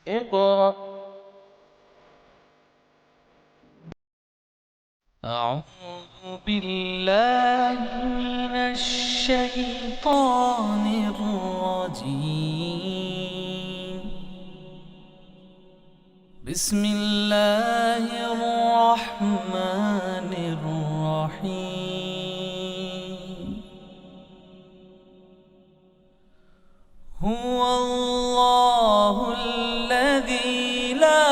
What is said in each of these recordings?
اقرأ. أعوذ بالله من الشيطان الرجيم. بسم الله الرحمن الرحيم. هو الله الذي لا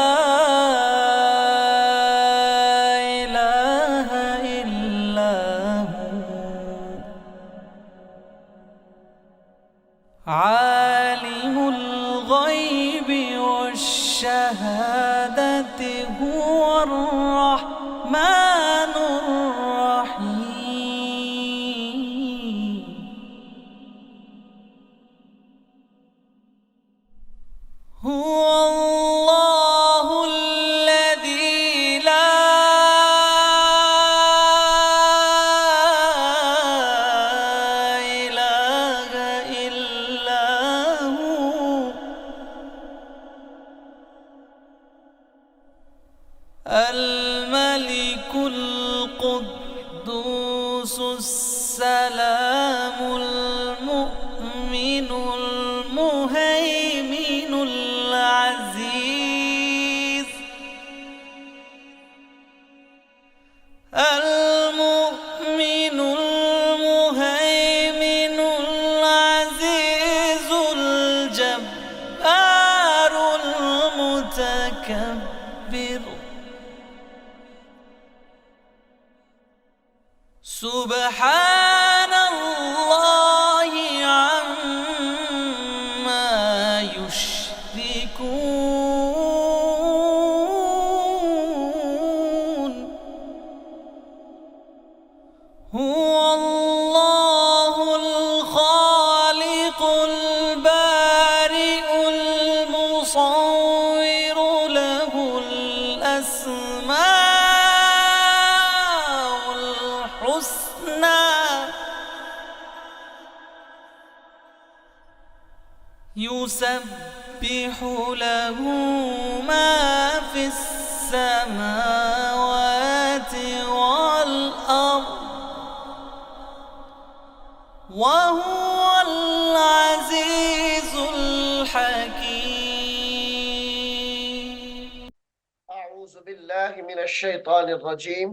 إله إلا هو عالم الغيب والشهادة هو الرحمن الرحيم. هو الله الذي لا إله إلا هو الملك القدوس السلام المؤمن المهيمن العزيز المؤمن المهيمن العزيز الجبار المتكبر. سبحان الله عما يشركون. هو الله الخالق البارئ المصور له الأسماء الحسنى يسبح له ما في السماوات والأرض وهو العزيز الحكيم. أعوذ بالله من الشيطان الرجيم.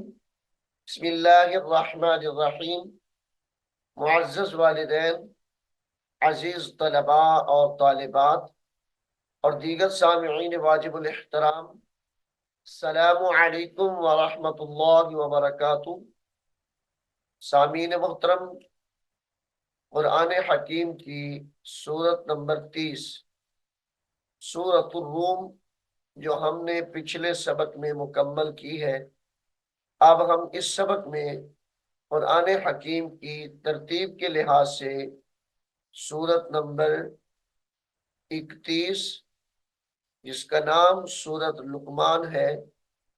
بسم الله الرحمن الرحیم. मुअज़्ज़ज़ वालिदैन, अजीज तलबा और तालिबात और दीगर सामिईन वाजिबुल इहतराम, अस्सलामु अलैकुम व रहमतुल्लाहि व बरकातुहू। सामीन मोहतरम, कुरान हकीम की सूरत नंबर 30 सूरतुर रूम जो हमने पिछले सबक में मुकम्मल की है, अब हम इस सबक में कुरान हकीम की तरतीब के लिहाज से सूरत नंबर 31 जिसका नाम सूरत लुकमान है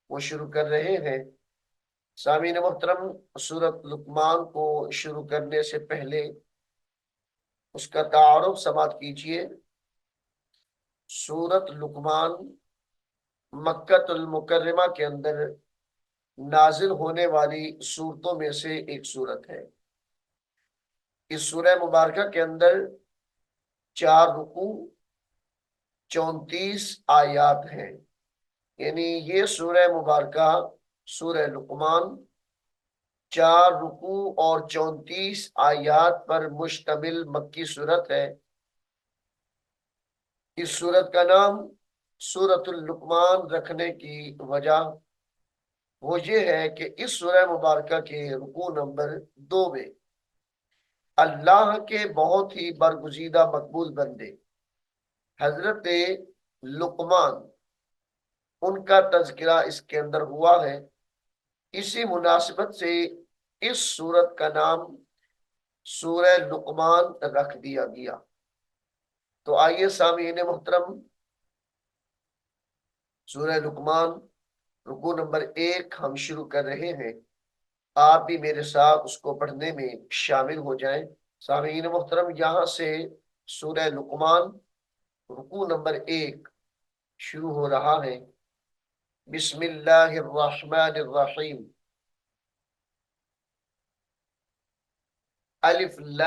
वो शुरू कर रहे हैं। सामीन मोहतरम, सूरत लुकमान को शुरू करने से पहले उसका तारुफ समात कीजिए। सूरत लुकमान मक्कतुल मुकर्रमा के अंदर नाजिल होने वाली सूरतों में से एक सूरत है। इस सूरह मुबारका के अंदर 4 रुकू 34 आयात हैं। यानी ये सूरह मुबारका सूरह लुकमान 4 रुकू और 34 आयात पर मुश्तमिल मक्की सूरत है। इस सूरत का नाम सूरतुल लुकमान रखने की वजह वो ये है कि इस सूरह मुबारका के रुकू नंबर 2 में अल्लाह के बहुत ही बरगुजीदा मकबूल बंदे हजरत लुकमान उनका तज़किरा इसके अंदर हुआ है। इसी मुनासिबत से इस सूरत का नाम सूरह लुकमान रख दिया गया। तो आइए सामीन मोहतरम, सूरह लुकमान रुकू नंबर 1 हम शुरू कर रहे हैं। आप भी मेरे साथ उसको पढ़ने में शामिल हो जाएं। सामीन मोहतरम, यहाँ से सूरह लुकमान रुकू नंबर 1 शुरू हो रहा है। बिस्मिल्लाहिर्रहमानिर्रहीम। अलिफ लाम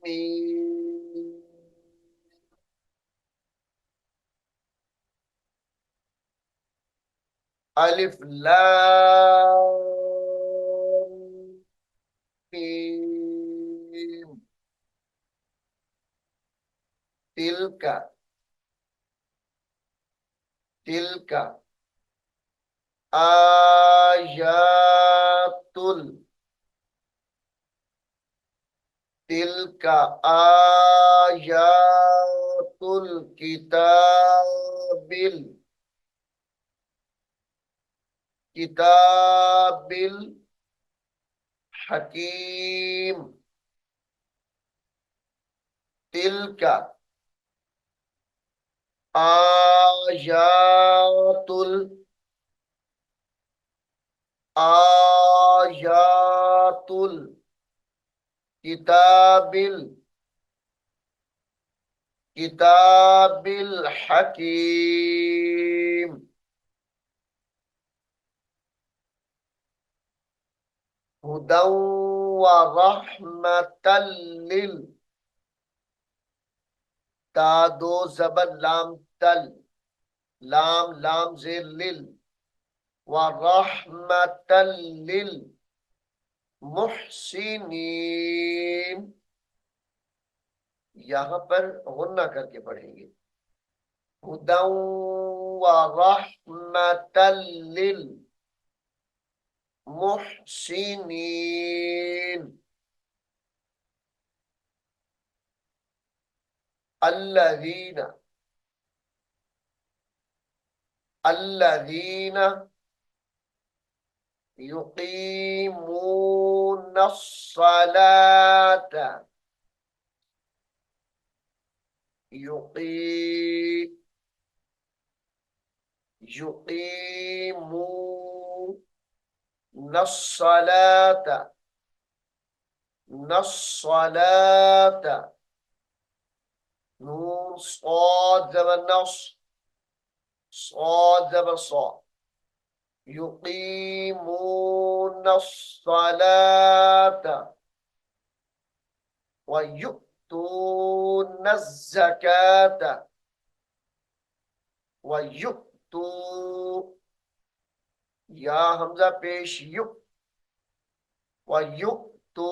मीम। अलिफ लाम मीम। तिलका तिलका आयातुल तिलका आयातुल किताबिल किताबिल हकीम। तिलका आयातुल आयातुल किताबिल किताबिल हकीम। हुदं व रहमतल लिल ता दो जबर लाम तल लाम लाम जेर लिल व रहमतल लिल मुहसिनीन। यहां पर गुन्ना करके पढ़ेंगे। हुदं व रहमतल लिल मुहसिनीन। अल्लज़ीना अल्लज़ीना युकीमूनस्सलात युकी युकीमूनस्सलात नस्सलात नून صاد زبر नस صاد زبر صاد يقيمون الصلاة ويؤتون الزكاة ويؤتوا या हमजा पेश युक वयुक्तु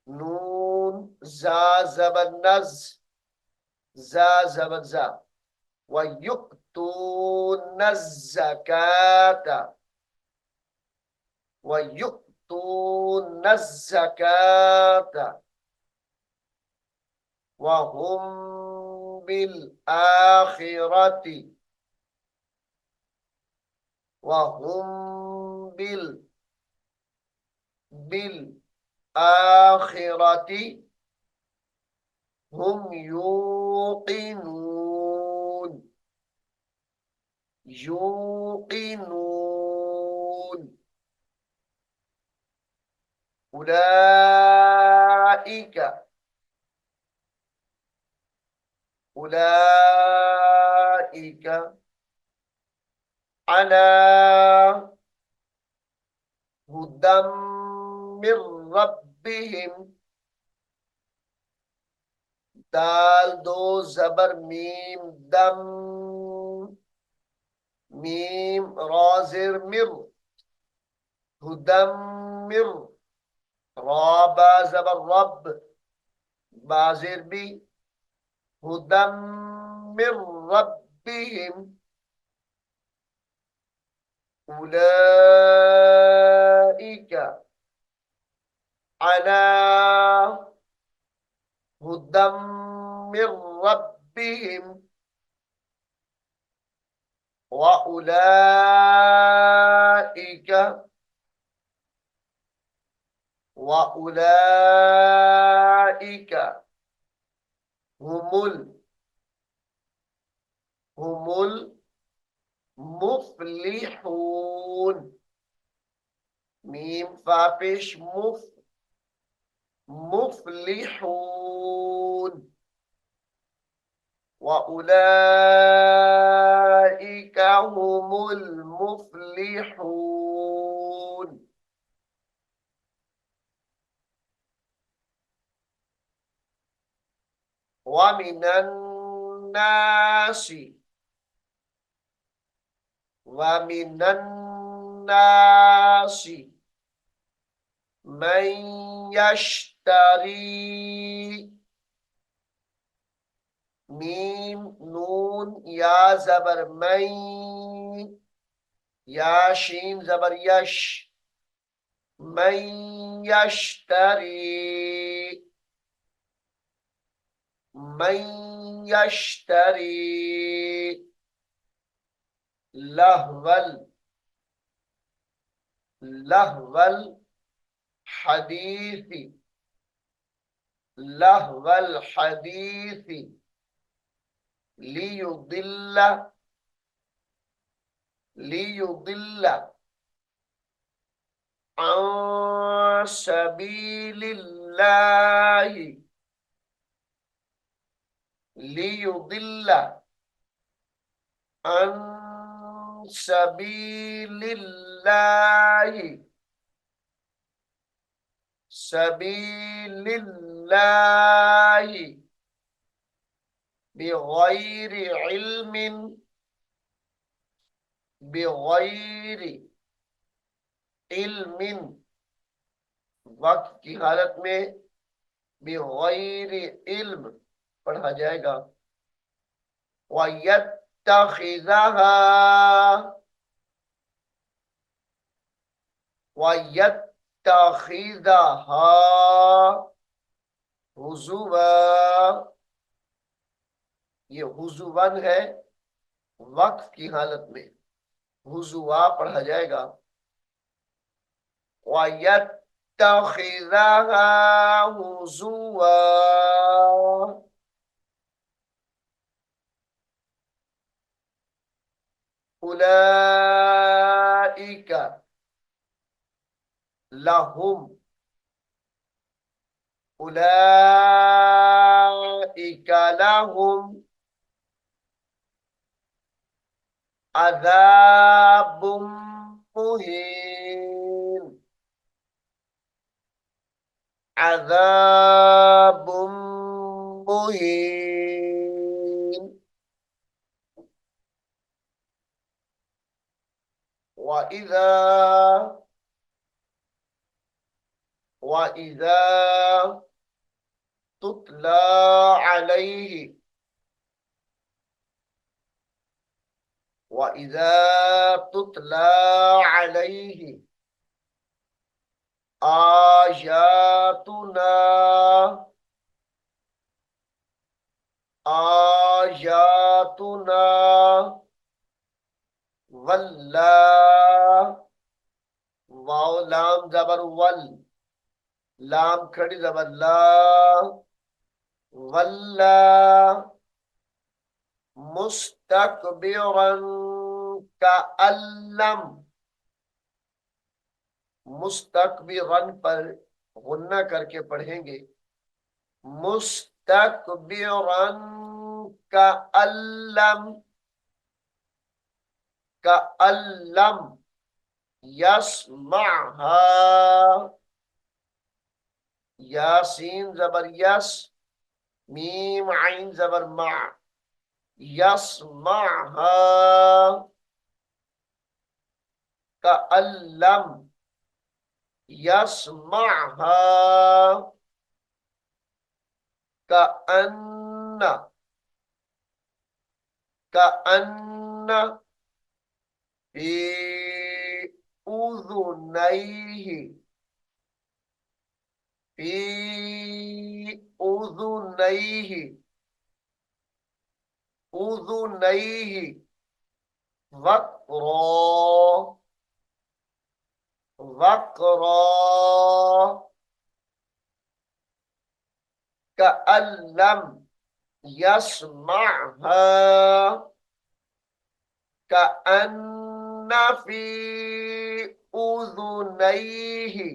नून जा जबर नज जा जबर जा वयुक्तून ज़काता वयुक्तून ज़काता वहुम बिल आखिरती वहुम बिल बिल आखिरती हम यूक़िनून यूक़िनून। उलाइका उलाइका अला हुदम मिर रब्बिहिम दाल दो जबर मीम दम मीम राजिर मिर हुदम मिर राबा जबर रब बाजिर भी हुदम मिर रब्बिहिम उलाइका अला हुदम मिर रब्बिहिम व उलाइका हुमुल हुमुल मुफ्लिहून मीम फा पेश मुफ मुफ्लिहून। वउलाइक हुमुल मुफ्लिहून। वमिनन नासि वमिनन नासि मन यश्तरी। मीम नून या जबर मई, या शीन जबर यश। मन यश्तरी, मन यश्तरी लहवल, लहवल हदीसी, लहवल हदीसी। लियुदिल्ला, लियुदिल्ला अन सबीलिल्लाहि, लियुदिल्ला अन सबीलिल्लाहि, सबीलिल्लाहि बिगैरि इल्मिन, बिगैरि इल्मिन वक्त की हालत में बिगैरि इल्म पढ़ा जाएगा। वयत्तखिज़हा, वयत्तखिज़हा हुज़ुवा। ये हुज़ुवन है वक्त की हालत में, हुज़ुवा पढ़ा जाएगा। वयत्तखिज़हा हुज़ुवा। उलाइक लहुम, उलाइक लहुम अज़ाबुम मुहीन, अज़ाबुम मुहीन। वइज़ा, वइज़ा तुतला अलैहि, वइज़ा तुतला अलैहि आयातुना, आयातुना वल्ला, वाव लाम जबर वल, लाम खड़ी जबर ला, वल्ला मुस्तकबिरन का अल्लम, मुस्तकबिरन पर गुन्ना करके पढ़ेंगे। मुस्तकबिरन का अल्लम, का अल्लम यस्मअहा, यासीन जबर यस, मीम आइन जबर मा, यस्मअहा का अल्लम यस्मअहा का अन्ना, का अन्ना फी उज़ुनैहि, फी उज़ुनैहि, उज़ुनैहि वक़्रा, वक़्रा का अल्लम यस्मअहा का अन्ना फी उज़ुनैहि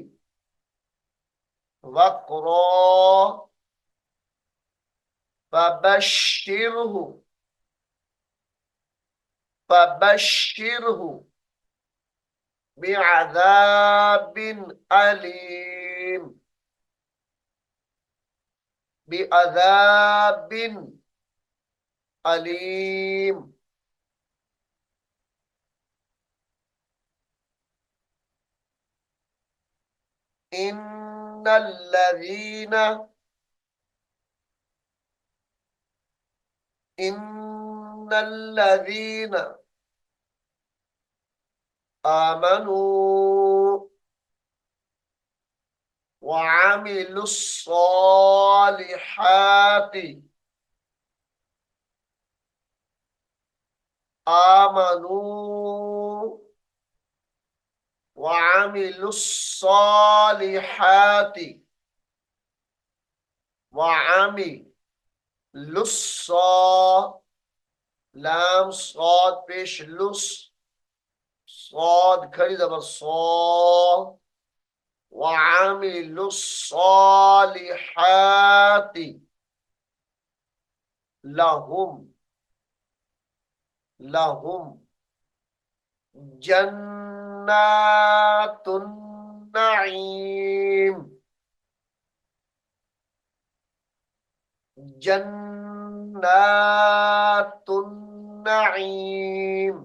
वक़्रा फबश्शिरहु फबश्शिरहु बिअज़ाबिन अलीम बिअज़ाबिन अलीम। इन्नल्लज़ीना इन्नल्लज़ीना आमनू वअमिलुस्सॉलिहाति आमनू वअमिलुस्सॉलिहाति वअमिलुस्सॉ लाम सॉद पेश लुस सॉद खड़ी जबर सॉ वअमिलुस्सॉलिहाति लहुम लहुम जन्नातुन नईम जन्नातुन नईम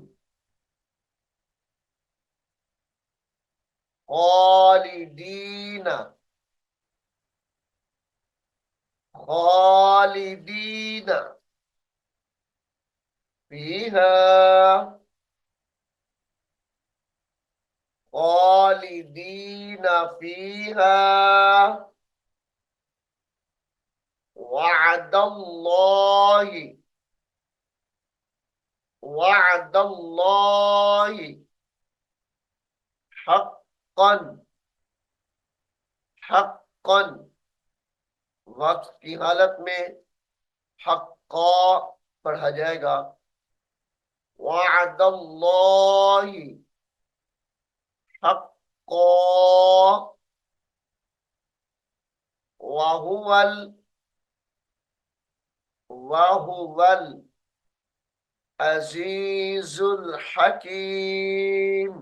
खालिदीना खालिदीना फीहा खालिदीना फीहा वअदल्लाहि वअदल्लाहि हक्कन हक्कन वक्त की हालत में हक्का पढ़ा जाएगा। वअदल्लाहि हक्का वहुवल वहुवल अजीजुल हकीम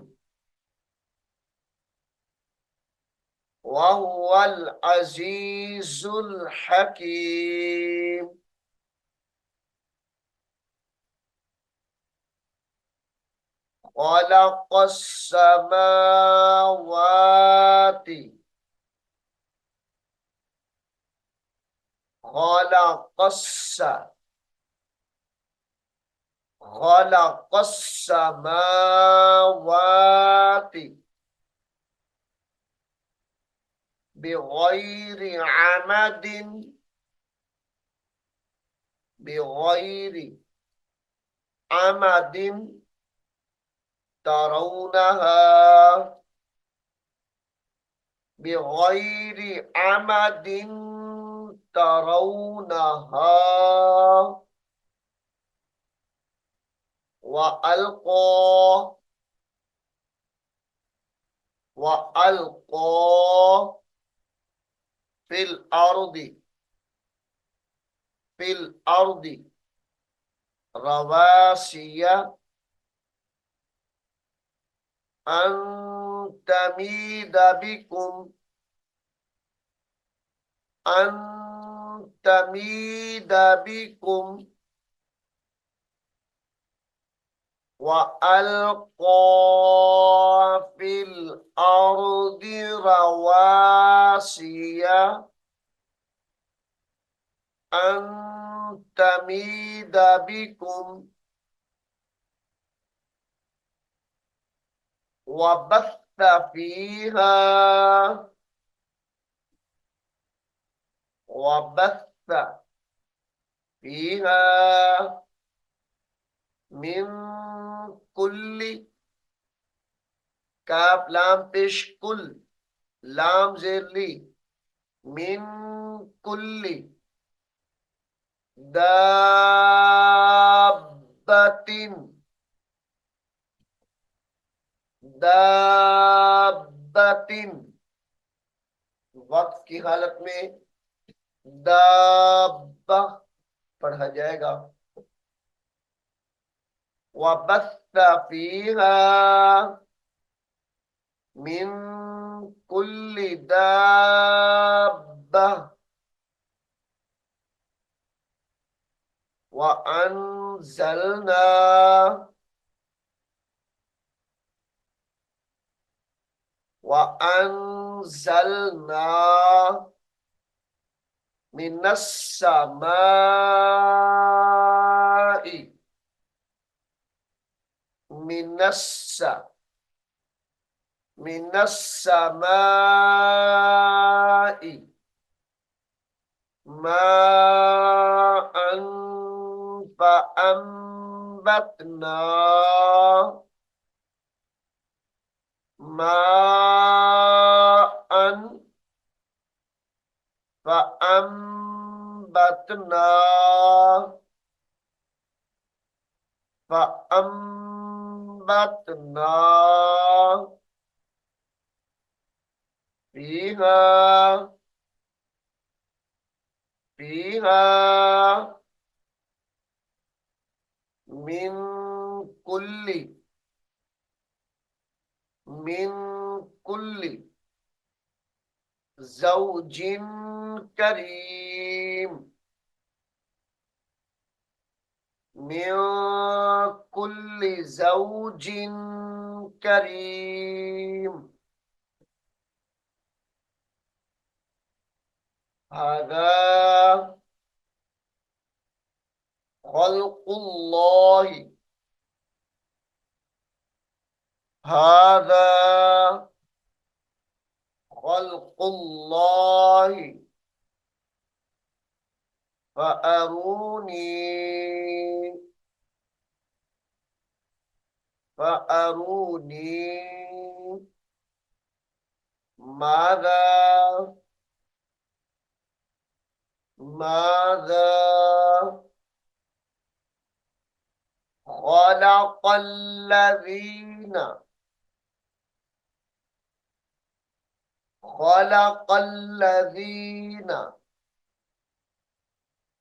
वहुवल अजीजुल हकीम। खलक़स समावाति खलक़स खलक़स समावाति बिगैरि अमदिन बिगैरि अमदिन तरौनहा बिगैरि अमदिन तरौनहा वअल्क़ा वअल्क़ा फिल अर्दि रवासिया अन तमीद बिकुम अन तमीद बिकुम वअल्क़ा फिल अर्दि रवासिया अन तमीद बिकुम वबस्स फीहा वबस्स फीहा मिन कुल्ली काफ लाम पेश कुल लाम जेरली मिन कुल्ली दाब्बतिन दाब्बतिन वक्त की हालत में दाब्बा पढ़ा जाएगा। वबस्स फीहा मिन कुल्ली दाब्बा व अंज़लना मिनस समाई मिनस समाई माअन फअंबतना माअन फअंबतना फअंबतना फीहा फीहा मिन कुल्ली ज़ौजिन करीम मिन कुल्ली ज़ौजिन करीम हाज़ा खल्क़ुल्लाहि हाज़ा खल्क़ुल्लाहि फ़अरूनी माज़ा माज़ा खलक़ल्लज़ीन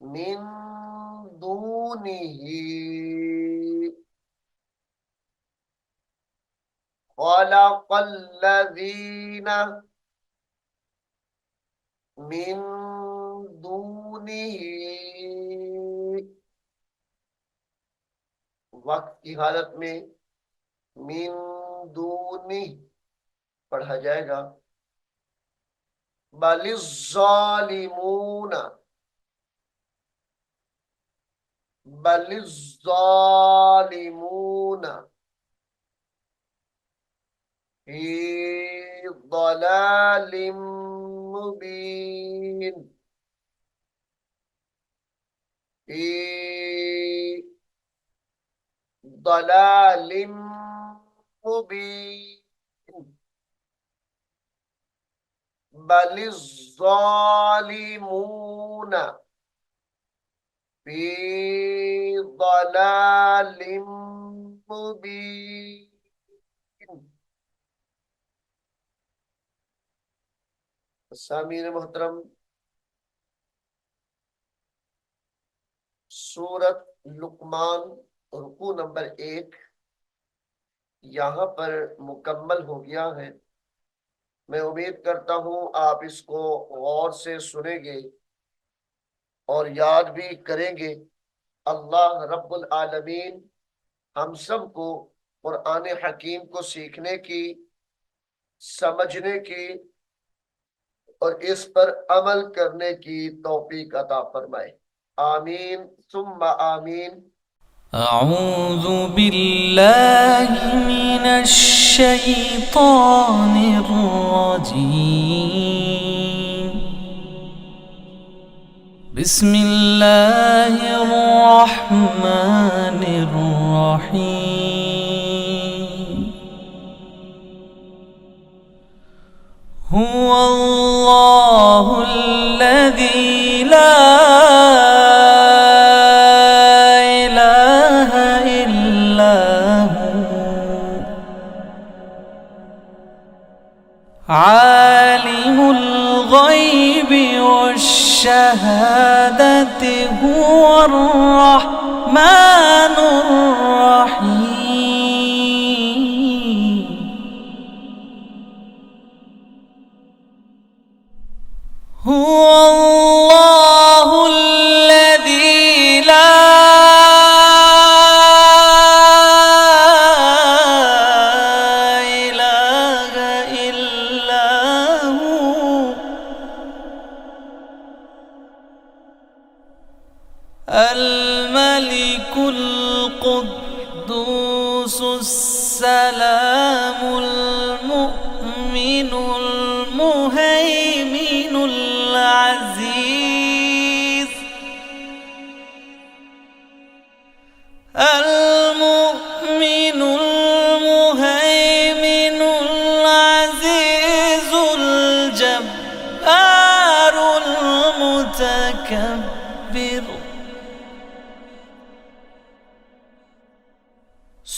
मिन दूनिही खलक़ल्लज़ीन मिन दूनिही वक्त की हालत में मिन दूनी पढ़ा जाएगा। बलिज़्ज़ालिमूना बलिज़्ज़ालिमूना फी ضलालिम मुबीन फी ضलालिम मुबीन बलिज़्ज़ालिमूना फी ضलालिम मुबीन। सामीन मोहतरम, सूरत लुकमान रुकू नंबर 1 यहाँ पर मुकम्मल हो गया है। मैं उम्मीद करता हूँ आप इसको गौर से सुनेंगे और याद भी करेंगे। अल्लाह रब्बुल आलमीन हम सबको कुरान हकीम को सीखने की, समझने की और इस पर अमल करने की तौफीक अता फरमाए। आमीन सुम्मा आमीन। أعوذ بالله من الشيطان الرجيم. بسم الله الرحمن الرحيم. هو الله الذي لا عالم الغيب والشهادة هو الرحمن الرحيم. هو الله الذي لا إله إلا هو الملك القدوس السلام المؤمن المهيمن العزيز المؤمن المهيمن العزيز الجبار المتكبر.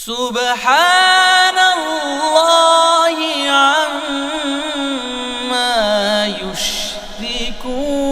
سبحان الله عما يشركون.